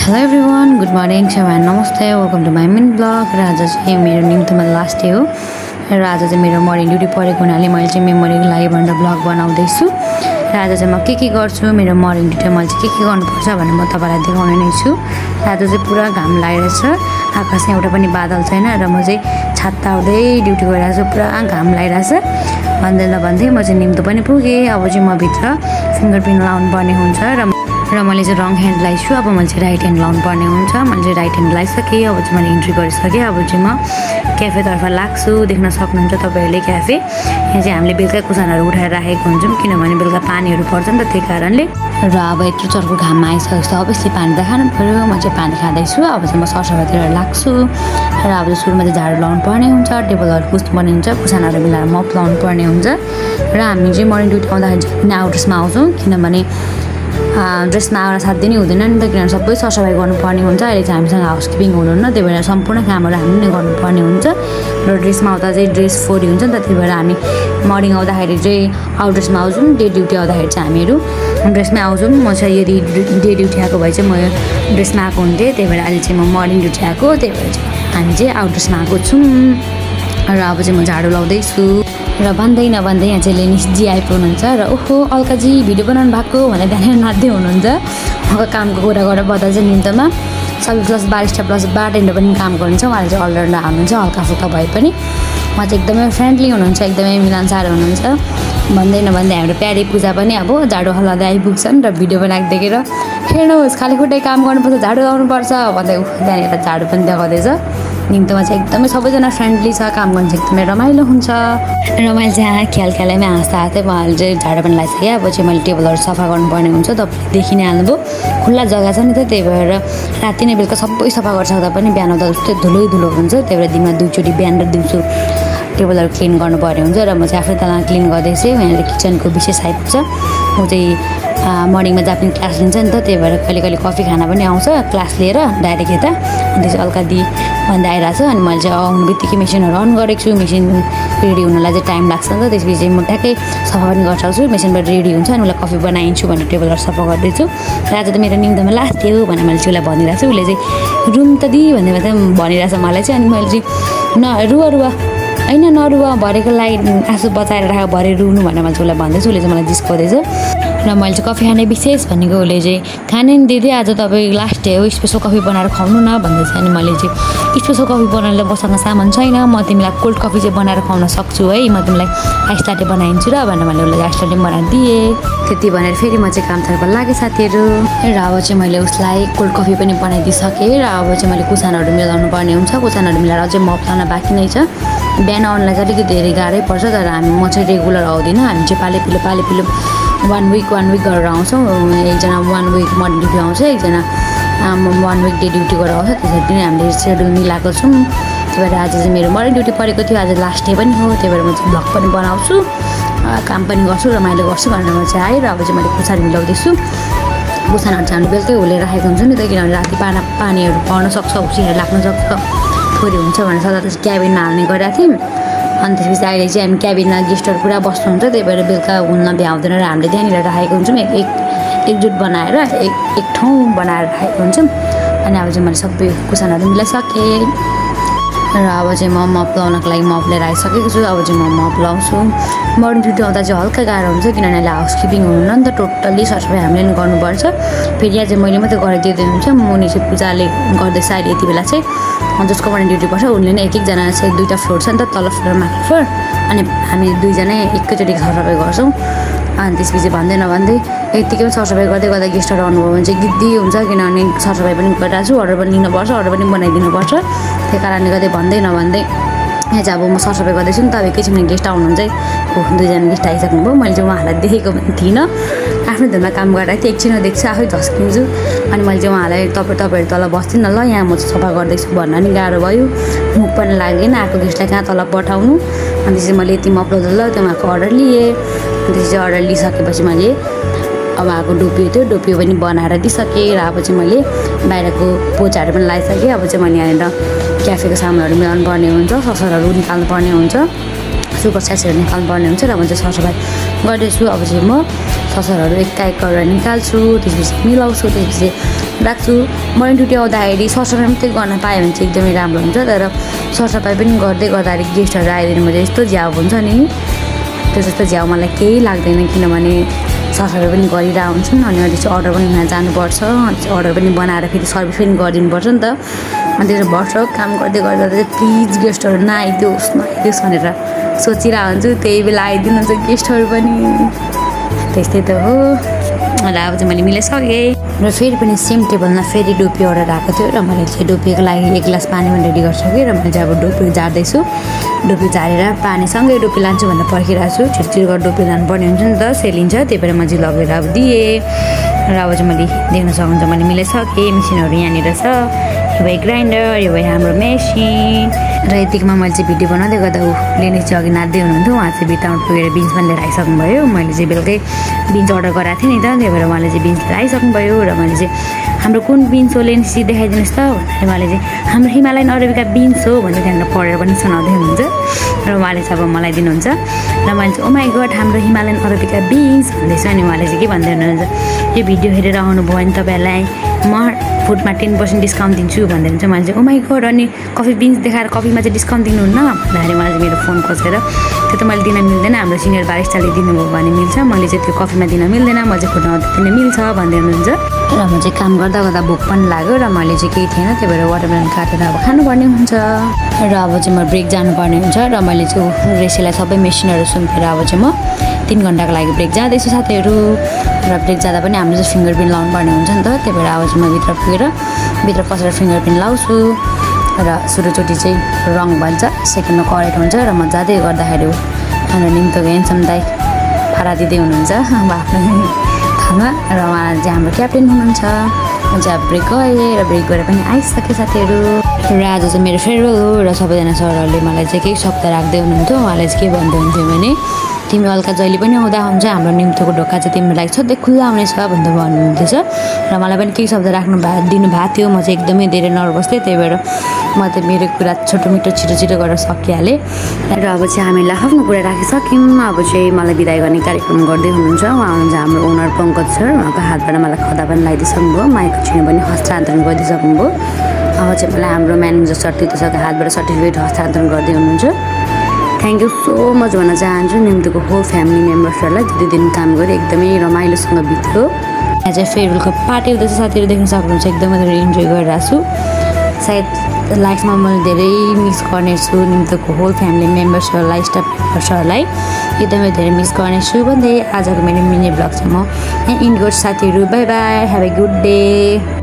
Hello everyone, good morning, नमस्ते, welcome to my mini blog. र आज चाहिँ मेरो निम्तमा लास्ट डे हो र आज चाहिँ मेरो मर्निङ ड्युटी परेको हुनाले मैले चाहिँ मेमोरीको लागि भनेर ब्लग बनाउँदैछु। र आज चाहिँ म के गर्छु, मेरो मर्निङ ड्युटीमा मैले चाहिँ के गर्नुपर्छ भनेर म तपाईँलाई देखाउने नै छु। आज चाहिँ पुरा घाम लागिरहेछ, आकाशमा एउटा पनि बादल छैन र म चाहिँ छाता उड्दै ड्युटी गरिरहेको छु। पुरा घाम लागिरहेछ। भन्दै नभन्दै म चाहिँ निम्तो पनि पुगेँ। अब चाहिँ म भित्र फिङ्गरप्रिन्ट लाउनु पर्ने हुन्छ र मैले चाहिँ रङ ह्यान्ड लगाइछु। अब मैले चाहिँ राइट ह्यान्ड लाउनु पर्ने हुन्छ। मैले चाहिँ राइट ह्यान्ड लगाइसकेँ। अब चाहिँ मैले इन्ट्री गरिसकेँ। अब चाहिँ म क्याफेतर्फ लाग्छु। देख्न सक्नुहुन्छ तपाईँहरूले क्याफे। यहाँ चाहिँ हामीले बेलुका कुसानहरू उठाएर राखेको हुन्छौँ, किनभने बेलुका पानीहरू पर्छ नि त, त्यही कारणले। र अब यत्रो चर्को घाममा आइसकेपछि अभियसली पानी त खानु पऱ्यो। म चाहिँ पानी खाँदैछु। अब चाहिँ म सरसफाइतिर लाग्छु। र अब चाहिँ सुरुमा चाहिँ झाडु लाउनु पर्ने हुन्छ, टेबलहरू पुस्नुपर्ने हुन्छ, कुसानहरू मिलाएर मप लाउनु पर्ने हुन्छ। र हामी चाहिँ मर्निङ ड्युटी आउँदाखेरि चाहिँ आउट ड्रेसमा आउँछौँ, किनभने ड्रेसमा आएर साथ दिनै हुँदैन नि त, किनभने सबै सरसफाइ गर्नुपर्ने हुन्छ। अहिले चाहिँ हामीसँग हाउसकिपिङ हुनुहुन्न, त्यही भएर सम्पूर्ण कामहरू हामी नै गर्नुपर्ने हुन्छ। र ड्रेसमा आउँदा चाहिँ ड्रेस फोरी हुन्छ नि त, त्यही भएर हामी मर्निङ आउँदाखेरि चाहिँ आउट ड्रेसमा आउँछौँ, डे ड्युटी आउँदाखेरि चाहिँ हामीहरू ड्रेसमै आउँछौँ। म चाहिँ यदि डे ड्युटी आएको भए चाहिँ म ड्रेसमा आएको हुन्थेँ, त्यही भएर अहिले चाहिँ म मर्निङ ड्युटी आएको, त्यही भएर चाहिँ हामी चाहिँ आउट ड्रेसमा आएको छौँ। र अब चाहिँ म झाडु लाउँदैछु। र भन्दै नभन्दै यहाँ चाहिँ लेनिसजी आइपुग्नुहुन्छ र ओहो अल्काजी भिडियो बनाउनु भएको भनेर त्यहाँनिर नाच्दै हुनुहुन्छ। उहाँको कामको कुरा गरेर बता चाहिँ निम्तमा सबै प्लस बारिस्टा प्लस बारटेन्डर पनि काम गर्नुहुन्छ। उहाँले चाहिँ अलराउन्डर हाल्नुहुन्छ, हल्का फुल्का भए पनि। उहाँ चाहिँ एकदमै फ्रेन्डली हुनुहुन्छ, एकदमै मिलानसार हुनुहुन्छ। भन्दै नभन्दै हाम्रो प्यारी पूजा पनि अब झाडु हल्लाउँदै आइपुग्छन् र भिडियो बनाएको देखेर हेर्नुहोस् खाली खुट्टै काम गर्नुपर्छ, झाडु लाउनुपर्छ भन्दै त्यहाँनिर झाडु पनि देखाउँदैछ। निम्तोमा चाहिँ एकदमै सबैजना फ्रेन्डली छ, काम गर्नु चाहिँ एकदमै रमाइलो हुन्छ। र मैले चाहिँ ख्यालमै हाँस्दा हाँस्दै उहाँले चाहिँ झाडु पनि लगाइसकेँ। अब चाहिँ मैले टेबलहरू सफा गर्नुपर्ने हुन्छ, तपाईँले देखि नै हाल्नुभयो, खुल्ला जग्गा छ नि त, त्यही भएर राति नै बेलुका सबै सफा गरिसक्दा पनि बिहान आउँदा जस्तै धुलो हुन्छ। त्यही भएर दिनमा दुईचोटि बिहान र दिउँसो टेबलहरू क्लिन गर्नुपर्ने हुन्छ। र म चाहिँ आफ्नै तल क्लिन गर्दैछु। यहाँनिर किचनको विशेष आइपुग्छ। म चाहिँ मर्निङमा जापानिज क्लास लिन्छ नि त, त्यही भएर कहिले कहिले कफी खाना पनि आउँछ क्लास लिएर डाइरेक्ट यता। अनि चाहिँ हल्का भन्दै आइरहेको छ। अनि मैले चाहिँ आउनु बित्तिकै मेसिनहरू अन गरेको छु। मेसिन रेडी हुनलाई चाहिँ टाइम लाग्छ नि त, त्यसपछि चाहिँ म ट्याक्कै सफा पनि गरिसक्छु। मेसिनबाट रेडी हुन्छ अनि उसलाई कफी बनाइन्छु भनेर टेबलहरू सफा गर्दैछु। र आज त मेरो निम्तमा लास्ट थियो भनेर मैले उसलाई भनिरहेको छु। उसले चाहिँ रुम त दि भनेर चाहिँ भनिरहेछ मलाई चाहिँ। अनि मैले चाहिँ रुवा होइन नरुवा, भरेको लागि आँसु बचाएर राखेको, भरे रुनु भनेर मैले उसलाई भन्दैछु। उसले चाहिँ मलाई जिस्काउँदैछ। र मैले चाहिँ कफी खाने विशेष भनेको उसले चाहिँ खाने नि दिदी आज तपाईँ लास्ट डे हो, स्पेसल कफी बनाएर खुवाउनु न भन्दैछ। अनि मैले चाहिँ स्पेसल कफी बनाएर बसाउने सामान छैन, म तिमीलाई कोल्ड कफी चाहिँ बनाएर खुवाउन सक्छु है, म तिमीलाई आइस लाटे बनाइदिन्छु र भनेर मैले उसलाई आइस लाटे बनाएर दिएँ। त्यति भनेर फेरि म चाहिँ कामतर्फ लागेँ साथीहरू। र अब चाहिँ मैले उसलाई कोल्ड कफी पनि बनाइदिइसकेँ। र अब चाहिँ मैले कुसानहरू मिलाउनु पर्ने हुन्छ। कुसानहरू मिलाएर अझै मप लाउन बाँकी नै छ। बिहान आउनलाई चाहिँ अलिकति धेरै गाह्रै पर्छ, तर म चाहिँ रेगुलर आउँदिनँ। हामी चाहिँ पाले पिलो 1 विक गरेर आउँछौँ। एकजना 1 विक मर्निङ ड्युटी आउँछ, एकजना 1 विक डे ड्युटी गरेर आउँछ। त्यसरी नै हामीले सेड्युल मिलाएको छौँ। त्यही भएर आज चाहिँ मेरो मर्निङ ड्युटी परेको थियो, आज लास्ट डे पनि हो। त्यही भएर म चाहिँ भ्लग पनि बनाउँछु, काम पनि गर्छु, रमाइलो गर्छु भनेर म चाहिँ आएँ। र अब चाहिँ मैले कुसानी मिलाउँदैछु। कुसानहरू चाहिँ हामीले बेलुकै हुले राखेको हुन्छ नि त, किनभने राति पानीहरू पर्न सक्छ, उसिनेर लाग्न सक्छ, थोरै हुन्छ भनेर सदा चाहिँ क्याबिनमा हाल्ने गरेका थियौँ। अनि त्यसपछि अहिले चाहिँ हामी क्याबिनमा गेस्टहरू पुरा बस्नुहुन्छ, त्यही भएर बेलुका हुन्न भ्याउँदैन र हामीले त्यहाँनिर राखेको हुन्छौँ। एकजुट बनाएर एक ठाउँ बनाएर राखेको हुन्छौँ। अनि अब चाहिँ मैले सबै कुसानहरू मिलाइसकेँ। र अब चाहिँ म मप लाउनको लागि मप लिएर आइसकेको छु। अब चाहिँ म मप लाउँछु। मर्निङ ड्युटी आउँदा चाहिँ हल्का गाह्रो हुन्छ, किनभने अहिले हाउसकिपिङ हुनुहुन्न नि त, टोटल्ली सरसफाइ हामीले नै गर्नुपर्छ। फेरि यहाँ चाहिँ मैले मात्रै गरिदिँदै हुन्छ। मुनि चाहिँ पूजाले गर्दैछ अहिले यति बेला चाहिँ, जसको मर्निङ ड्युटी पर्छ उनले नै एकजना चाहिँ 2टा फ्लोर छ नि त, तल्लो फ्लोर माथिल्लो फ्लोर। अनि हामी दुईजना एकैचोटि सरसफाइ गर्छौँ। अनि त्यसपछि भन्दै नभन्दै यत्तिकै सरसफाइ गर्दै गर्दा गेस्टहरू आउनुभयो भने चाहिँ गिद्दी हुन्छ, किनभने सरसफाइ पनि गरिरहेको छु, अर्डर पनि लिनुपर्छ, अर्डर पनि बनाइदिनुपर्छ। त्यही कारणले गर्दै भन्दै नभन्दै यहाँ चाहिँ अब म सरसफाइ गर्दैछु नि त। अब एकैछिनमा गेस्ट आउनुहुन्छ है, 2जना गेस्ट आइसक्नुभयो। मैले चाहिँ उहाँलाई देखेको पनि थिइनँ, आफ्नो धुनमा काम गरेर थिएँ, एकछिनमा देख्छु आफै झस्किन्छु। अनि मैले चाहिँ उहाँलाई तपाईँहरू तल बस्छु न ल, यहाँ म चाहिँ सफा गर्दैछु भन्न नि गाह्रो भयो, मुख पनि लागेन, आएको गेस्टलाई कहाँ तल पठाउनु। अनि त्यसपछि मैले यति मप्लाउँदा ल त्यो उहाँको अर्डर लिएँ। त्यसपछि अर्डर लिइसकेपछि मैले अब आएको डोपियो थियो, डोपियो पनि बनाएर दिइसकेँ। र अब चाहिँ मैले बाहिरको पोचाहरू पनि लगाइसकेँ। अब चाहिँ मैले यहाँनिर क्याफेको सामानहरू मिलाउनु पर्ने हुन्छ, ससरहरू निकाल्नु पर्ने हुन्छ, सुपर स्यासहरू निकाल्नु पर्ने हुन्छ। र म चाहिँ सरसफाइ गर्दैछु। अब चाहिँ म ससरहरू एक गरेर निकाल्छु, त्यसपछि मिलाउँछु, त्यसपछि राख्छु। मर्निङ ड्युटी आउँदाखेरि सरसफाइ मात्रै गर्न पायो भने चाहिँ एकदमै राम्रो हुन्छ। तर सरसफाइ पनि गर्दै गर्दाखेरि गेस्टहरू आइदिनु भने यस्तो झ्याउ हुन्छ नि, त्यो जस्तो झ्याउ मलाई केही लाग्दैन, किनभने सरसफाइ पनि गरिरहेको हुन्छन् अनि त्यसपछि अर्डर पनि यहाँ जानुपर्छ, अर्डर पनि बनाएर फेरि सर्भिस पनि गरिदिनुपर्छ नि त। अनि त्यसो भर्छ काम गर्दै गर्दा चाहिँ प्लिज गेस्टहरू नआइदियोस् नआइदियोस् भनेर सोचिरहेको हुन्छु। त्यही बेला आइदिनुहुन्छ गेस्टहरू पनि, त्यस्तै त हो। र अब चाहिँ मैले मिलाइसकेँ र फेरि पनि सेम टेबलमा फेरि डोपी अर्डर आएको थियो र मैले चाहिँ डोपीको लागि 1 ग्लास पानी पनि रेडी गरिसकेँ र मैले चाहिँ अब डोपी झार्दैछु। डोपी झारेर पानीसँगै डोपी लान्छु भनेर पर्खिरहेको छु। छिटो गरेर डोपी लानुपर्ने हुन्छ नि त, सेलिन्छ, त्यही भएर मैले चाहिँ लगेर अब दिएँ। र अब चाहिँ मैले देख्न सक्नुहुन्छ मैले मिलाइसकेँ। मेसिनहरू यहाँनिर छ, यो भयो ग्राइन्डर, यो भयो हाम्रो मेसिन। र यतिकोमा मैले चाहिँ भिडियो बनाउँदै गर्दा लिने चाहिँ अघि नाच्दै हुनुहुन्थ्यो, उहाँ चाहिँ भित्तामा पुगेर बिन्स पनि लिएर आइसक्नुभयो। मैले चाहिँ बेलुकै बिन्स अर्डर गराएको थिएँ नि त, त्यही भएर उहाँले चाहिँ बिन्स लिएर आइसक्नुभयो। र मैले चाहिँ हाम्रो कुन बिन्स हो लेन्सी देखाइदिनुहोस् त भनेर उहाँले चाहिँ हाम्रो हिमालयन अरेबिका बिन्स हो भनेर त्यहाँनिर पढेर पनि सुनाउँदै हुनुहुन्छ। र उहाँले चाहिँ अब मलाई दिनुहुन्छ र मैले चाहिँ ओ माई गड हाम्रो हिमालयन अरेबिका बिन्स भन्दैछु। अनि उहाँले चाहिँ के भन्दै हुनुहुन्छ, यो भिडियो हेरेर आउनुभयो भने तपाईँलाई म फुडमा 10% डिस्काउन्ट दिन्छु भन्दै हुन्छ। मैले चाहिँ ओ माई गड अनि कफी बिन्स देखाएर कफीमा चाहिँ डिस्काउन्ट दिनुहुन्न भन्दाखेरि उहाँले चाहिँ मेरो फोन खोजेर त्यो त मैले दिन मिल्दैन, हाम्रो सिनियर बारिस्टाले दिनुभयो भने मिल्छ, मैले चाहिँ त्यो कफीमा दिन मिल्दैन, म चाहिँ फुडमा दिन मिल्छ भन्दै हुनुहुन्छ। र म चाहिँ काम गर्दा गर्दा भोक पनि लाग्यो र मैले चाहिँ केही थिएन, त्यही भएर वाटरमेलन काटेर अब खानुपर्ने हुन्छ। र अब चाहिँ म ब्रेक जानुपर्ने हुन्छ र मैले चाहिँ रेसीलाई सबै मेसिनहरू सुम्पेर अब चाहिँ म 3 घन्टाको लागि ब्रेक जाँदैछु साथीहरू। र ब्रेक जाँदा पनि हामीले चाहिँ फिङ्गर प्रिन्ट लाउनु पर्ने हुन्छ नि त, त्यही भएर अब चाहिँ म भित्र पसेर फिङ्गर प्रिन्ट लाउँछु। र सुरुचोटि चाहिँ रङ भन्छ, सेकेन्डमा करेक्ट हुन्छ। र म जाँदै गर्दाखेरि हाम्रो निम्तोको हेन्सम दाइ भाडा दिँदै हुनुहुन्छ अब आफ्नो ठाउँमा। र उहाँ चाहिँ हाम्रो क्याप्टेन हुनुहुन्छ। म चाहिँ अब ब्रेक गएँ र ब्रेक गरेर पनि आइसकेँ साथीहरू। र आज चाहिँ मेरो फेयरवेल हो र सबैजना सरहरूले मलाई चाहिँ केही शब्द राख्दै हुनुहुन्थ्यो। उहाँले चाहिँ के भन्दै हुन्थ्यो भने तिमी हल्का जहिले पनि आउँदा हुन्छ, हाम्रो निम्तोको ढोका चाहिँ तिम्रो लागि सधैँ खुल्ला हुनेछ भन्दै भन्नुहुँदैछ। र मलाई पनि केही शब्द दिनुभएको थियो। म चाहिँ एकदमै धेरै नर्भस थिएँ, त्यही भएर म त मेरो कुरा छोटो मिठो छिटो गरेर सकिहालेँ। र अब चाहिँ हामीले आफ्नो कुरा राखिसक्यौँ। अब चाहिँ मलाई बिदाई गर्ने कार्यक्रम गर्दै हुनुहुन्छ। उहाँ हुनुहुन्छ हाम्रो ओनर पङ्कज सर, उहाँको हातबाट मलाई खदा पनि लगाइदिइसक्नुभयो, माइक छिने पनि हस्तान्तरण गरिदिइसक्नुभयो। अब चाहिँ मलाई हाम्रो म्यानेजर सर त्यो सरको हातबाट सर्टिफिकेट हस्तान्तरण गर्दै हुनुहुन्छ। थ्याङ्क यू सो मच भन्न चाहन्छु निम्तोको होल फ्यामिली मेम्बर्सहरूलाई, त्यति दिन काम गरेँ एकदमै रमाइलोसँग बित्यो। यहाँ चाहिँ फेयरवेलको पार्टी हुँदैछ साथीहरू, देख्न सक्नुहुन्छ एकदमै धेरै इन्जोय गरिरहेको छु। सायद लाइफमा मैले धेरै मिस गर्नेछु निम्तोको होल फ्यामिली मेम्बर्सहरूलाई, स्टाफ मेम्बर्सहरूलाई एकदमै धेरै मिस गर्नेछु भन्दै आजको मेरो मिनी ब्लग चाहिँ म यहाँ इन्ड गर्छु साथीहरू। By by, have a good day.